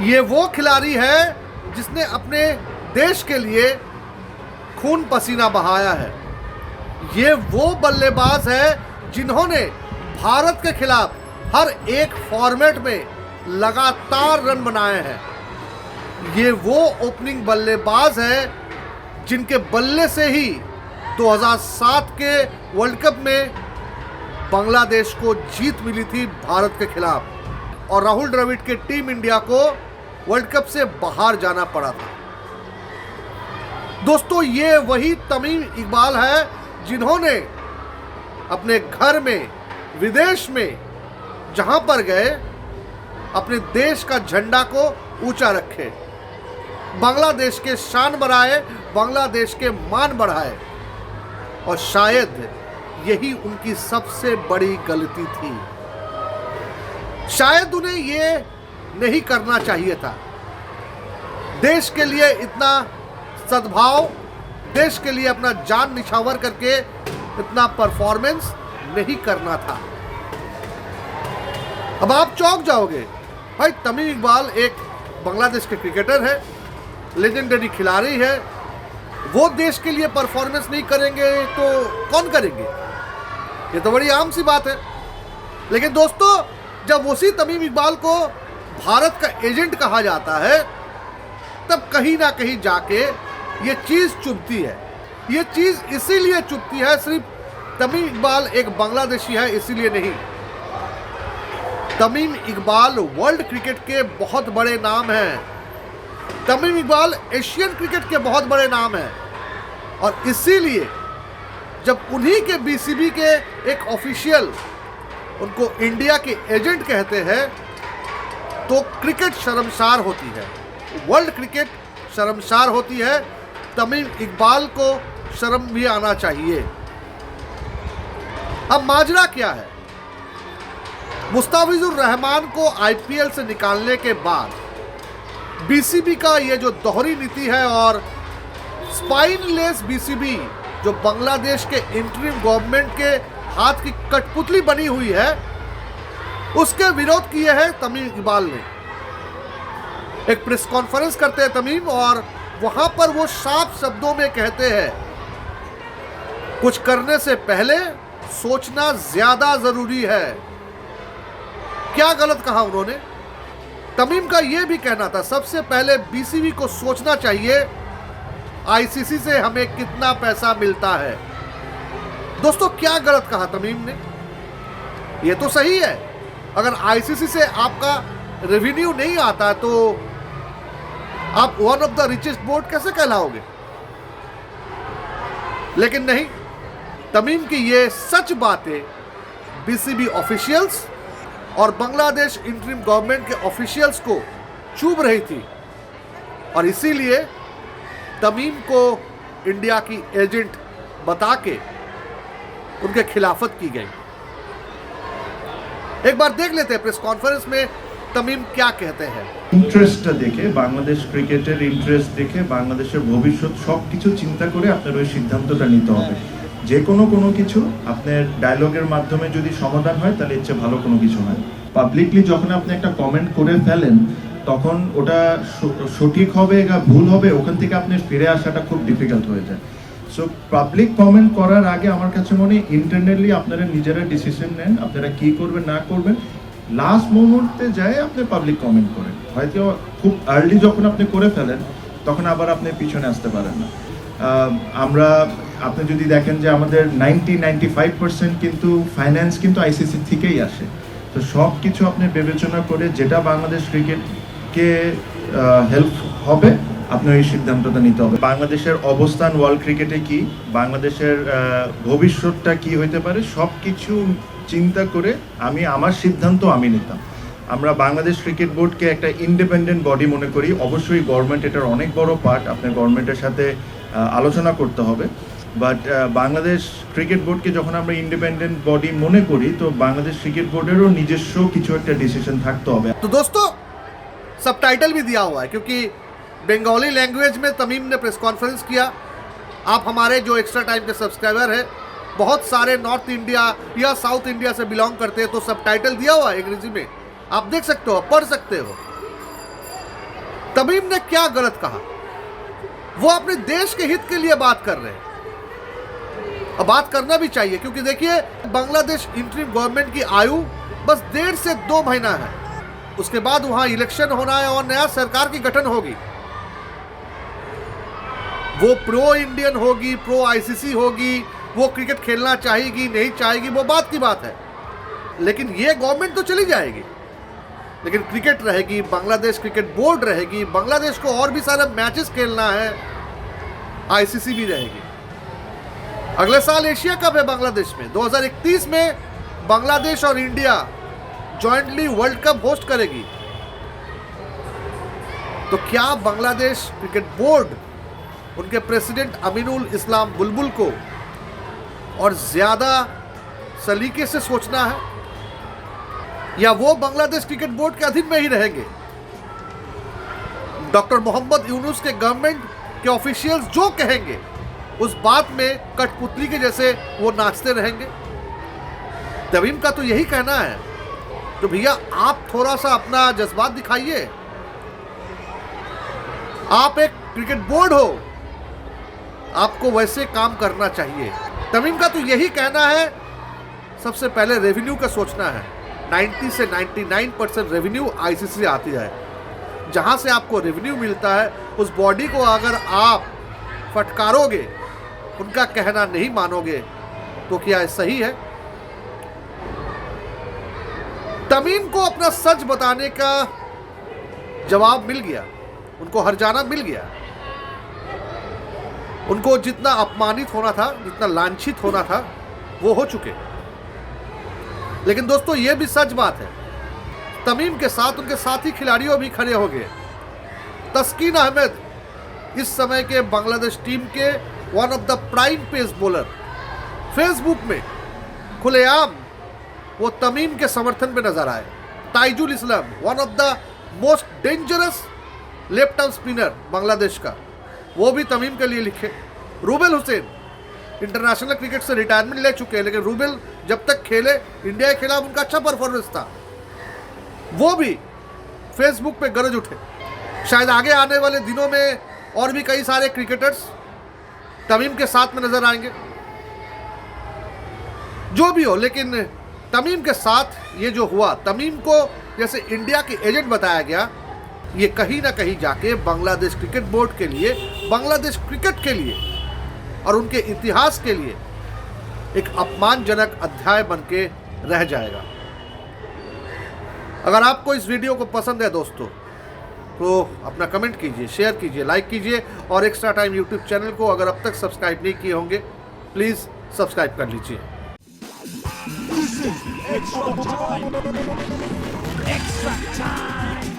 ये वो खिलाड़ी है जिसने अपने देश के लिए खून पसीना बहाया है। ये वो बल्लेबाज है जिन्होंने भारत के खिलाफ हर एक फॉर्मेट में लगातार रन बनाए हैं। ये वो ओपनिंग बल्लेबाज है जिनके बल्ले से ही 2007 के वर्ल्ड कप में बांग्लादेश को जीत मिली थी भारत के खिलाफ और राहुल द्रविड़ के टीम इंडिया को वर्ल्ड कप से बाहर जाना पड़ा था। दोस्तों, ये वही तमीम इकबाल है जिन्होंने अपने घर में, विदेश में जहां पर गए, अपने देश का झंडा को ऊंचा रखे, बांग्लादेश के शान बढ़ाए, बांग्लादेश के मान बढ़ाए। और शायद यही उनकी सबसे बड़ी गलती थी। शायद उन्हें ये नहीं करना चाहिए था। देश के लिए इतना सद्भाव, देश के लिए अपना जान निछावर करके इतना परफॉर्मेंस नहीं करना था। अब आप चौंक जाओगे, भाई तमीम इकबाल एक बांग्लादेश के क्रिकेटर है, लेजेंडरी खिलाड़ी है, वो देश के लिए परफॉर्मेंस नहीं करेंगे तो कौन करेंगे? ये तो बड़ी आम सी बात है। लेकिन दोस्तों, जब उसी तमीम इकबाल को भारत का एजेंट कहा जाता है, तब कहीं ना कहीं जाके ये चीज चुभती है। ये चीज इसीलिए चुभती है, सिर्फ तमीम इकबाल एक बांग्लादेशी है इसीलिए नहीं। तमीम इकबाल वर्ल्ड क्रिकेट के बहुत बड़े नाम हैं। तमीम इकबाल एशियन क्रिकेट के बहुत बड़े नाम हैं। और इसीलिए जब उन्हीं के बीसीबी के एक ऑफिशियल उनको इंडिया के एजेंट कहते हैं तो क्रिकेट शर्मसार होती है, वर्ल्ड क्रिकेट शर्मसार होती है। तमीम इकबाल को शर्म भी आना चाहिए। अब माजरा क्या है? मुस्ताफिजुर रहमान को आईपीएल से निकालने के बाद बीसीबी का ये जो दोहरी नीति है और स्पाइनलेस बीसीबी जो बांग्लादेश के इंटरिम गवर्नमेंट के हाथ की कठपुतली बनी हुई है, उसके विरोध किए हैं तमीम इकबाल ने। एक प्रेस कॉन्फ्रेंस करते हैं तमीम और वहां पर वो साफ शब्दों में कहते हैं, कुछ करने से पहले सोचना ज्यादा जरूरी है। क्या गलत कहा उन्होंने? तमीम का यह भी कहना था सबसे पहले बीसीबी को सोचना चाहिए आईसीसी से हमें कितना पैसा मिलता है। दोस्तों, क्या गलत कहा तमीम ने? यह तो सही है, अगर आईसीसी से आपका रेवेन्यू नहीं आता तो आप one of the richest board कैसे कहलाओगे? लेकिन नहीं, तमीम की ये सच बातें बीसीबी ऑफिशियल्स और बांग्लादेश इंटरिम गवर्नमेंट के ऑफिशियल्स को चुभ रही थी और इसीलिए तमीम को इंडिया की एजेंट बता के उनके खिलाफत की गई। एक बार देख लेते हैं प्रेस कॉन्फ्रेंस में तमीम क्या कहते हैं। ইন্টারেস্টটা দেখে, বাংলাদেশ ক্রিকেটের ইন্টারেস্ট দেখে, বাংলাদেশের ভবিষ্যৎ সবকিছু চিন্তা করে আপনার ওই সিদ্ধান্তটা নিতে হবে। যে কোনো কিছু আপনার ডায়লগের মাধ্যমে যদি সমাধান হয় তাহলে এর চেয়ে ভালো কোনো কিছু নয়। পাবলিকলি যখন আপনি একটা কমেন্ট করে ফেলেন তখন ওটা সঠিক হবে না ভুল হবে, ওখান থেকে আপনি ফিরে আসাটা খুব ডিফিকাল্ট হয়ে যায়। সো পাবলিক কমেন্ট করার আগে আমার কাছে মনে হয় ইন্টারনালি আপনারা নিজেরা ডিসিশন নেন, আপনারা কি করবেন না করবেন। লাস্ট মুহূর্তে যায় আপনি পাবলিক কমেন্ট করেন, হয়তো খুব আর্লি যখন আপনি করে ফেলেন তখন আবার আপনি পিছনে আসতে পারেন না। আমরা আপনি যদি দেখেন যে আমাদের 95% কিন্তু ফাইন্যান্স কিন্তু আইসিসি থেকেই আসে। তো সব কিছু আপনি বিবেচনা করে যেটা বাংলাদেশ ক্রিকেটকে হেল্প হবে আপনি এই সিদ্ধান্তটা নিতে হবে। বাংলাদেশের অবস্থান ওয়ার্ল্ড ক্রিকেটে কি, বাংলাদেশের ভবিষ্যৎটা কি হইতে পারে, সব কিছু চিন্তা করে আমার সিদ্ধান্ত আমি নিতাম। আমরা বাংলাদেশ ক্রিকেট বোর্ডকে একটা ইন্ডিপেন্ডেন্ট বডি মনে করি। অবশ্যই গভর্নমেন্ট এটার অনেক বড় পার্ট, আপনার গভর্নমেন্টের সাথে আলোচনা করতে হবে। বাট বাংলাদেশ ক্রিকেট बोर्ड के যখন আমরা इंडिपेंडेंट बॉडी মনে করি তো বাংলাদেশ ক্রিকেট বোর্ডেরও নিজস্ব কিছু একটা ডিসিশন থাকতে হবে। तो दोस्तों, सबटाइटल भी दिया हुआ है क्योंकि बंगाली लैंग्वेज में तमीम ने प्रेस कॉन्फ्रेंस किया। आप हमारे जो एक्स्ट्रा टाइम के सब्सक्राइबर हैं, बहुत सारे नॉर्थ इंडिया या साउथ इंडिया से बिलोंग करते हैं, तो सबटाइटल दिया हुआ है अंग्रेजी में, आप देख सकते हो, पढ़ सकते हो। तमीम ने क्या गलत कहा? वो अपने देश के हित के लिए बात कर रहे हैं। अब बात करना भी चाहिए, क्योंकि देखिए बांग्लादेश इंटरिम गवर्नमेंट की आयु बस 1.5 से 2 महीना है। उसके बाद वहां इलेक्शन होना है और नया सरकार की गठन होगी। वो प्रो इंडियन होगी, प्रो आईसीसी होगी, वो क्रिकेट खेलना चाहेगी नहीं चाहेगी, वो बात की बात है। लेकिन ये गवर्नमेंट तो चली जाएगी, लेकिन क्रिकेट रहेगी, बांग्लादेश क्रिकेट बोर्ड रहेगी, बांग्लादेश को और भी सारे मैचेस खेलना है, आईसीसी भी रहेगी। अगले साल एशिया कप है बांग्लादेश में। 2031 में बांग्लादेश और India jointly world cup host करेगी। तो क्या बांग्लादेश क्रिकेट बोर्ड उनके प्रेसिडेंट अमीनुल इस्लाम बुलबुल को और ज्यादा सलीके से सोचना है, या वो बांग्लादेश क्रिकेट बोर्ड के अधीन में ही रहेंगे? डॉक्टर मोहम्मद यूनुस के गवर्नमेंट के ऑफिशियल्स जो कहेंगे उस बात में कठपुतली के जैसे वो नाचते रहेंगे? तमीम का तो यही कहना है, तो भैया आप थोड़ा सा अपना जज्बात दिखाइए। आप एक क्रिकेट बोर्ड हो, आपको वैसे काम करना चाहिए। तमीम का तो यही कहना है, सबसे पहले रेवेन्यू का सोचना है। 90 से 99% रेवेन्यू आईसीसी से आती है। जहां से आपको रेवेन्यू मिलता है, उस बॉडी को अगर आप फटकारोगे, उनका कहना नहीं मानोगे, तो क्या सही है? तमीम को अपना सच बताने का जवाब मिल गया, उनको हर्जाना मिल गया। उनको जितना अपमानित होना था, जितना लांछित होना था, वो हो चुके। लेकिन दोस्तों ये भी सच बात है, तमीम के साथ उनके साथी खिलाड़ियों भी खड़े हो गए। तस्कीन अहमद इस समय के बांग्लादेश टीम के one of the prime pace bowler, Facebook में खुलेआम वो तमीम के समर्थन में नजर आए। Taijul Islam, one of the most dangerous left arm spinner Bangladesh का, वो भी तमीम के लिए लिखे। रूबेल हुसैन इंटरनेशनल क्रिकेट से रिटायरमेंट ले चुके हैं, लेकिन रूबेल जब तक खेले, इंडिया के खिलाफ उनका अच्छा परफॉर्मेंस था, वो भी फेसबुक पे गरज उठे। शायद आगे आने वाले दिनों में और भी कई सारे क्रिकेटर्स तमीम के साथ में नजर आएंगे। जो भी हो, लेकिन तमीम के साथ ये जो हुआ, तमीम को जैसे इंडिया के एजेंट बताया गया, ये कहीं ना कहीं जाके बांग्लादेश क्रिकेट बोर्ड के लिए, बांग्लादेश क्रिकेट के लिए और उनके इतिहास के लिए एक अपमानजनक अध्याय बन के रह जाएगा। अगर आपको इस वीडियो को पसंद है दोस्तों, तो अपना कमेंट कीजिए, शेयर कीजिए, लाइक कीजिए, और एक्स्ट्रा टाइम यूट्यूब चैनल को अगर अब तक सब्सक्राइब नहीं किए होंगे, प्लीज़ सब्सक्राइब कर लीजिए। Extra time. Extra time.